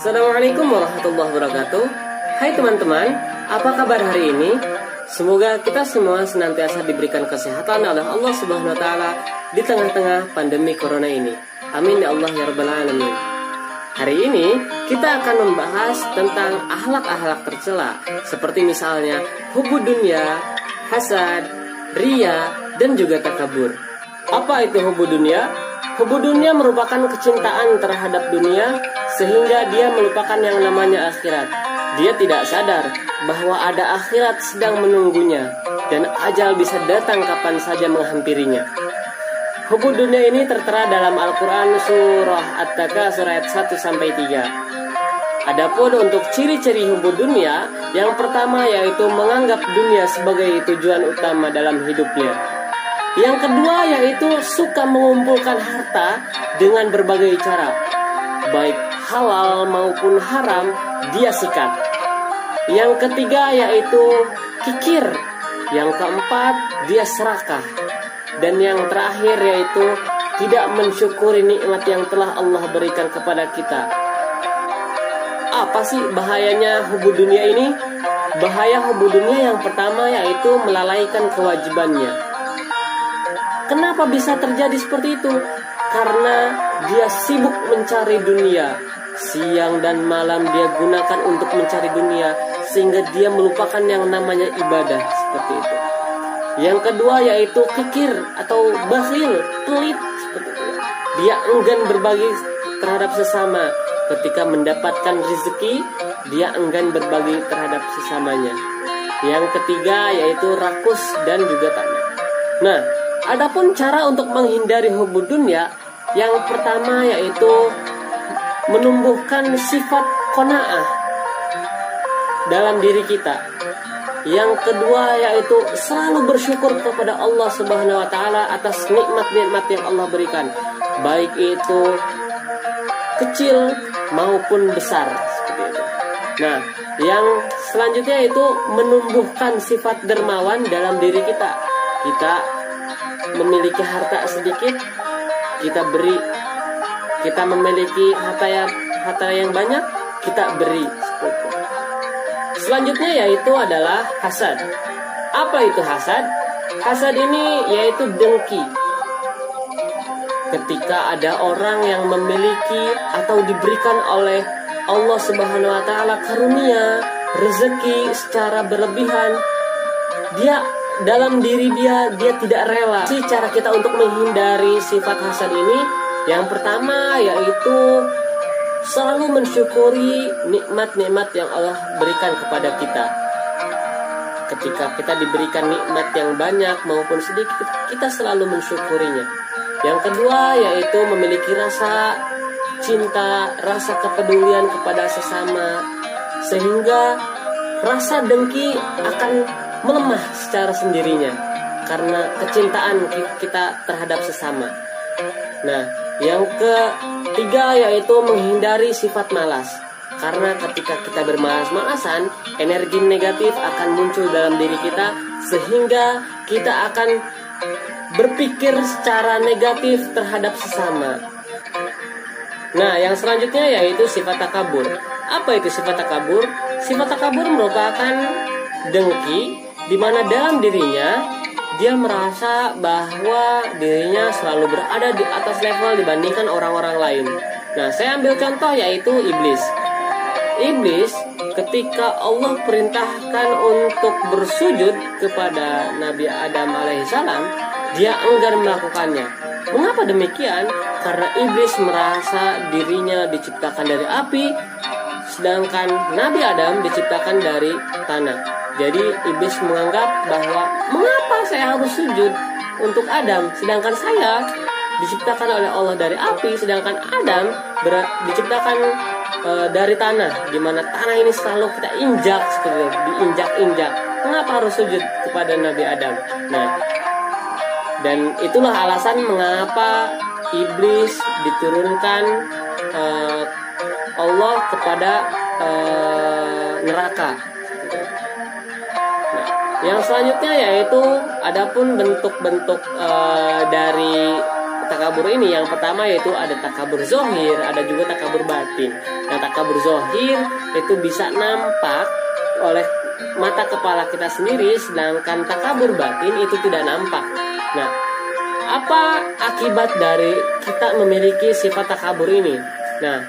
Assalamualaikum warahmatullahi wabarakatuh. Hai teman-teman, apa kabar hari ini? Semoga kita semua senantiasa diberikan kesehatan oleh Allah Subhanahu wa taala di tengah-tengah pandemi corona ini. Amin ya Allah ya rabbal alamin. Hari ini kita akan membahas tentang akhlak-akhlak tercela, seperti misalnya hubbu dunya, hasad, riya, dan juga takabur. Apa itu hubbu dunya? Hubbu dunya merupakan kecintaan terhadap dunia sehingga dia melupakan yang namanya akhirat. Dia tidak sadar bahwa ada akhirat sedang menunggunya dan ajal bisa datang kapan saja menghampirinya. Hubbu dunya ini tertera dalam Al-Quran surah At-Takatsur ayat 1-3. Adapun untuk ciri-ciri hubbu dunya, yang pertama yaitu menganggap dunia sebagai tujuan utama dalam hidupnya. Yang kedua yaitu suka mengumpulkan harta dengan berbagai cara, baik halal maupun haram dia sikat. Yang ketiga yaitu kikir. Yang keempat dia serakah. Dan yang terakhir yaitu tidak mensyukuri nikmat yang telah Allah berikan kepada kita. Apa sih bahayanya hubbu dunia ini? Bahaya hubbu dunia yang pertama yaitu melalaikan kewajibannya. Kenapa bisa terjadi seperti itu? Karena dia sibuk mencari dunia. Siang dan malam dia gunakan untuk mencari dunia, sehingga dia melupakan yang namanya ibadah, seperti itu. Yang kedua yaitu kikir atau bakhil, pelit, seperti itu. Dia enggan berbagi terhadap sesama. Ketika mendapatkan rezeki, dia enggan berbagi terhadap sesamanya. Yang ketiga yaitu rakus dan juga tamak. Nah, adapun cara untuk menghindari hubbu dunya, yang pertama yaitu menumbuhkan sifat qanaah dalam diri kita. Yang kedua yaitu selalu bersyukur kepada Allah Subhanahu wa taala atas nikmat-nikmat yang Allah berikan, baik itu kecil maupun besar, seperti itu. Nah, yang selanjutnya itu menumbuhkan sifat dermawan dalam diri kita. Kita memiliki harta sedikit, kita beri. Kita memiliki harta yang banyak, kita beri. Seperti. Selanjutnya yaitu adalah hasad. Apa itu hasad? Hasad ini yaitu dengki. Ketika ada orang yang memiliki atau diberikan oleh Allah Subhanahu wa taala karunia, rezeki secara berlebihan, dia dalam diri dia tidak rela. Cara kita untuk menghindari sifat hasad ini, yang pertama yaitu selalu mensyukuri nikmat-nikmat yang Allah berikan kepada kita. Ketika kita diberikan nikmat yang banyak maupun sedikit, kita selalu mensyukurinya. Yang kedua yaitu memiliki rasa cinta, rasa kepedulian kepada sesama, sehingga rasa dengki akan melemah secara sendirinya karena kecintaan kita terhadap sesama. Nah, yang ketiga yaitu menghindari sifat malas. Karena ketika kita bermalas-malasan, energi negatif akan muncul dalam diri kita, sehingga kita akan berpikir secara negatif terhadap sesama. Nah, yang selanjutnya yaitu sifat takabur. Apa itu sifat takabur? Sifat takabur merupakan dengki, di mana dalam dirinya dia merasa bahwa dirinya selalu berada di atas level dibandingkan orang-orang lain. Nah, saya ambil contoh yaitu iblis. Iblis ketika Allah perintahkan untuk bersujud kepada Nabi Adam alaihissalam, dia enggan melakukannya. Mengapa demikian? Karena iblis merasa dirinya diciptakan dari api, sedangkan Nabi Adam diciptakan dari tanah. Jadi iblis menganggap bahwa mengapa saya harus sujud untuk Adam, sedangkan saya diciptakan oleh Allah dari api, sedangkan Adam diciptakan dari tanah, di mana tanah ini selalu kita injak, seperti itu, diinjak-injak. Mengapa harus sujud kepada Nabi Adam? Nah, dan itulah alasan mengapa iblis diturunkan Allah kepada neraka. Nah, yang selanjutnya yaitu adapun bentuk-bentuk dari takabur takabur ini, yang pertama yaitu ada takabur zohir, ada juga takabur batin. Yang takabur zohir itu bisa nampak oleh mata kepala kita sendiri, sedangkan takabur batin itu tidak nampak. Nah, apa akibat dari kita memiliki sifat takabur ini? Nah,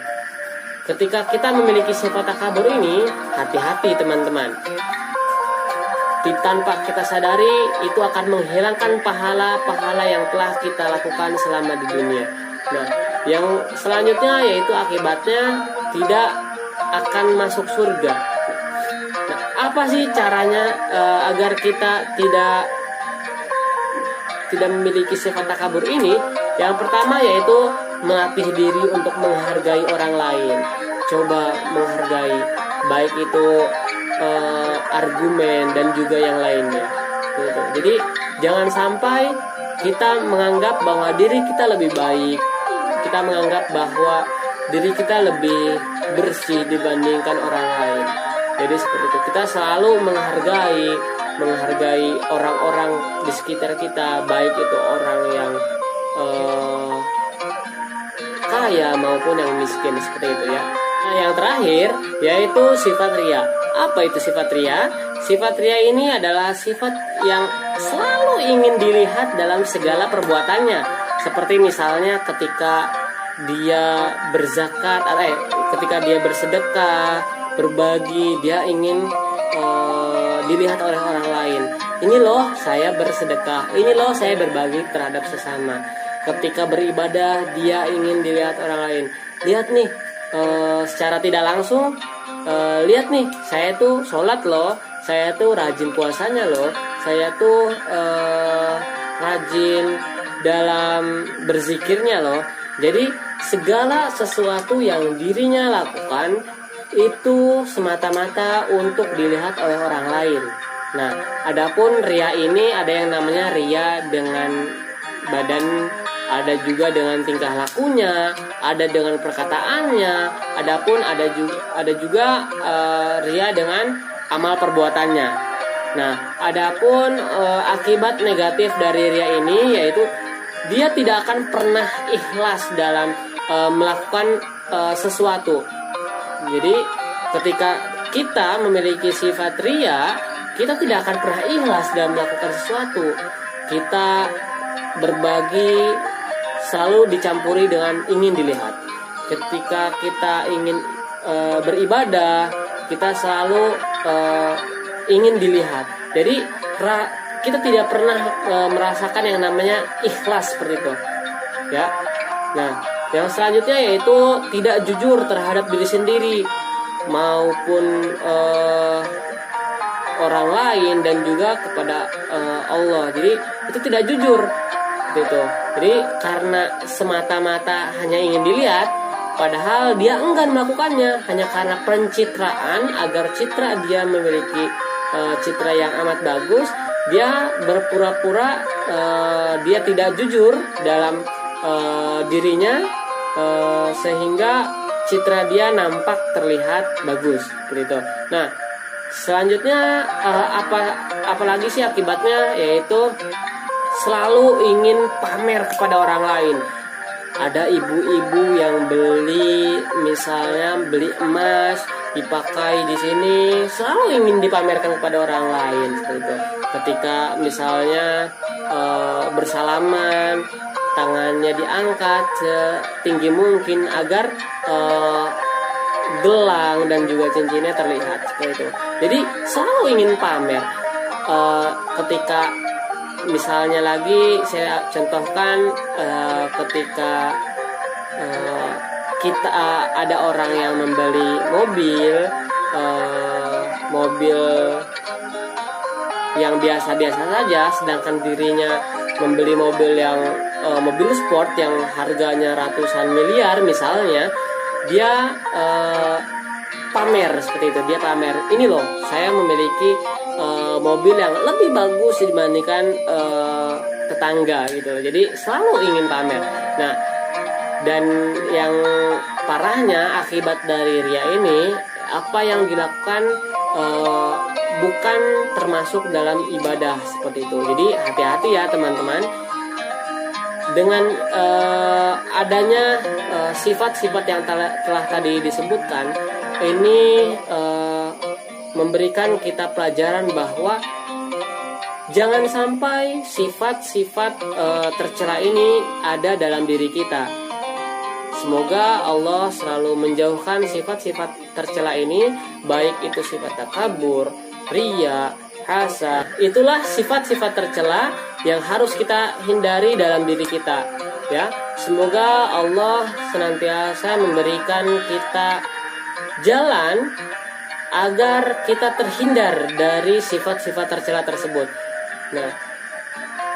ketika kita memiliki sifat takabur ini, hati-hati teman-teman. Tanpa kita sadari, itu akan menghilangkan pahala-pahala yang telah kita lakukan selama di dunia. Nah, yang selanjutnya yaitu akibatnya tidak akan masuk surga. Nah, apa sih caranya agar kita tidak memiliki sifat takabur ini? Yang pertama yaitu melatih diri untuk menghargai orang lain. Coba menghargai, baik itu argumen dan juga yang lainnya gitu. Jadi jangan sampai kita menganggap bahwa diri kita lebih baik, kita menganggap bahwa diri kita lebih bersih dibandingkan orang lain. Jadi seperti itu, kita selalu menghargai orang-orang di sekitar kita, baik itu orang yang kaya maupun yang miskin, seperti itu ya. Nah, yang terakhir yaitu sifat ria. Apa itu sifat ria? Sifat ria ini adalah sifat yang selalu ingin dilihat dalam segala perbuatannya. Seperti misalnya ketika dia berzakat, ketika dia bersedekah, berbagi, dia ingin dilihat oleh orang lain. Ini loh saya bersedekah, ini loh saya berbagi terhadap sesama. Ketika beribadah, dia ingin dilihat orang lain. Lihat nih, secara tidak langsung, lihat nih, saya tuh sholat loh, saya tuh rajin puasanya loh, saya tuh rajin dalam berzikirnya loh. Jadi segala sesuatu yang dirinya lakukan itu semata-mata untuk dilihat oleh orang lain. Nah, adapun ria ini ada yang namanya ria dengan badan, ada juga dengan tingkah lakunya, ada dengan perkataannya, adapun ada juga ria dengan amal perbuatannya. Nah, adapun akibat negatif dari ria ini yaitu dia tidak akan pernah ikhlas dalam melakukan sesuatu. Jadi ketika kita memiliki sifat ria, kita tidak akan pernah ikhlas dalam melakukan sesuatu. Kita berbagi selalu dicampuri dengan ingin dilihat. Ketika kita ingin beribadah, kita selalu ingin dilihat. Jadi kita tidak pernah merasakan yang namanya ikhlas seperti itu, ya. Nah, yang selanjutnya yaitu tidak jujur terhadap diri sendiri maupun orang lain dan juga kepada Allah. Jadi itu tidak jujur gitu. Jadi karena semata-mata hanya ingin dilihat, padahal dia enggan melakukannya hanya karena pencitraan, agar citra dia memiliki citra yang amat bagus, dia berpura-pura dia tidak jujur dalam dirinya, sehingga citra dia nampak terlihat bagus seperti itu. Nah, selanjutnya apalagi sih akibatnya, yaitu selalu ingin pamer kepada orang lain. Ada ibu-ibu yang misalnya beli emas dipakai di sini, selalu ingin dipamerkan kepada orang lain seperti itu. Ketika misalnya bersalaman, tangannya diangkat setinggi mungkin agar gelang dan juga cincinnya terlihat seperti itu. Jadi selalu ingin pamer. Ketika misalnya lagi saya contohkan, ketika kita ada orang yang membeli mobil yang biasa-biasa saja, sedangkan dirinya membeli mobil yang mobil sport yang harganya ratusan miliar misalnya, dia pamer seperti itu. Dia pamer, ini loh saya memiliki mobil yang lebih bagus dibandingkan tetangga gitu. Jadi selalu ingin pamer. Nah, dan yang parahnya akibat dari ria ini, apa yang dilakukan bukan termasuk dalam ibadah seperti itu. Jadi hati-hati ya teman-teman. Dengan adanya sifat-sifat yang telah tadi disebutkan, ini memberikan kita pelajaran bahwa jangan sampai sifat-sifat tercela ini ada dalam diri kita. Semoga Allah selalu menjauhkan sifat-sifat tercela ini, baik itu sifat takabur, riya, hasad. Itulah sifat-sifat tercela yang harus kita hindari dalam diri kita. Ya, semoga Allah senantiasa memberikan kita jalan agar kita terhindar dari sifat-sifat tercela tersebut. Nah,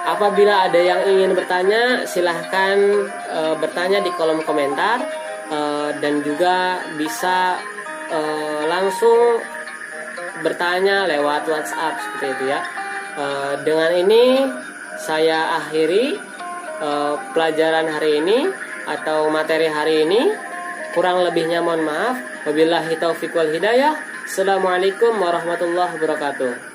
apabila ada yang ingin bertanya, silahkan bertanya di kolom komentar, dan juga bisa langsung bertanya lewat WhatsApp seperti itu ya. Dengan ini saya akhiri pelajaran hari ini atau materi hari ini. Kurang lebihnya mohon maaf. Wabillahi taufiq wal hidayah. Assalamualaikum warahmatullahi wabarakatuh.